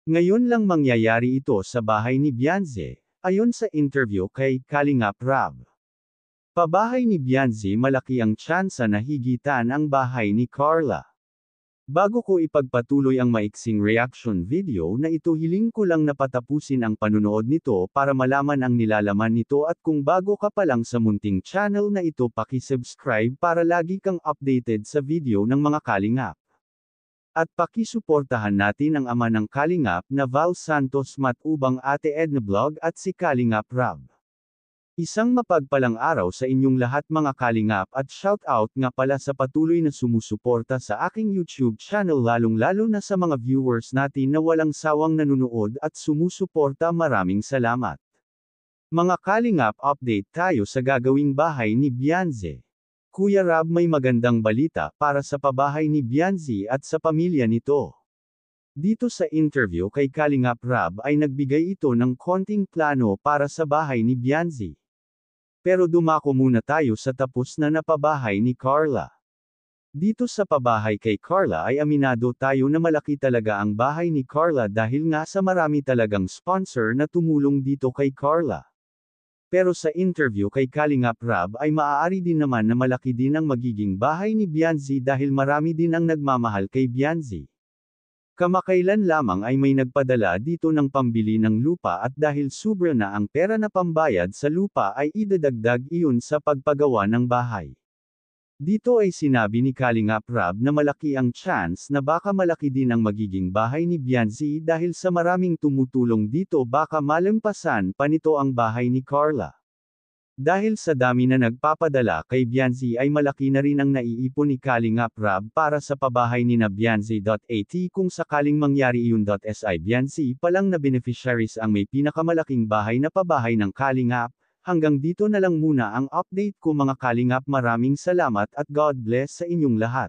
Ngayon lang mangyayari ito sa bahay ni Beyonce, ayon sa interview kay Kalingap Rab. Pabahay ni Beyonce, malaki ang tsansa na higitan ang bahay ni Carla. Bago ko ipagpatuloy ang maiksing reaction video na ito, hiling ko lang na patapusin ang panunood nito para malaman ang nilalaman nito, at kung bago ka pa lang sa munting channel na ito, paki-subscribe para lagi kang updated sa video ng mga Kalingap. At pakisuportahan natin ang ama ng Kalingap na Val Santos Matubang, Ate Edna Vlog at si Kalingap Rab. Isang mapagpalang araw sa inyong lahat mga Kalingap, at shout out nga pala sa patuloy na sumusuporta sa aking YouTube channel, lalong-lalo na sa mga viewers natin na walang sawang nanunood at sumusuporta. Maraming salamat. Mga Kalingap, update tayo sa gagawing bahay ni Beyonce. Kuya Rab, may magandang balita para sa pabahay ni Beyonce at sa pamilya nito. Dito sa interview kay Kalingap Rab ay nagbigay ito ng konting plano para sa bahay ni Beyonce. Pero dumako muna tayo sa tapos na napabahay ni Carla. Dito sa pabahay kay Carla ay aminado tayo na malaki talaga ang bahay ni Carla dahil nga sa marami talagang sponsor na tumulong dito kay Carla. Pero sa interview kay Kalingap Rab ay maaari din naman na malaki din ang magiging bahay ni Beyonce dahil marami din ang nagmamahal kay Beyonce. Kamakailan lamang ay may nagpadala dito ng pambili ng lupa, at dahil sobra na ang pera na pambayad sa lupa ay idadagdag iyon sa pagpagawa ng bahay. Dito ay sinabi ni Kalingap Rab na malaki ang chance na baka malaki din ang magiging bahay ni Beyonce dahil sa maraming tumutulong dito, baka malampasan pa nito ang bahay ni Carla. Dahil sa dami na nagpapadala kay Beyonce ay malaki na rin ang naiipon ni Kalingap Rab para sa pabahay ni na Beyonce.at. Kung sakaling mangyari iyon, si Beyonce pa lang na beneficiaries ang may pinakamalaking bahay na pabahay ng Kalingap. Hanggang dito na lang muna ang update ko mga Kalingap, maraming salamat at God bless sa inyong lahat.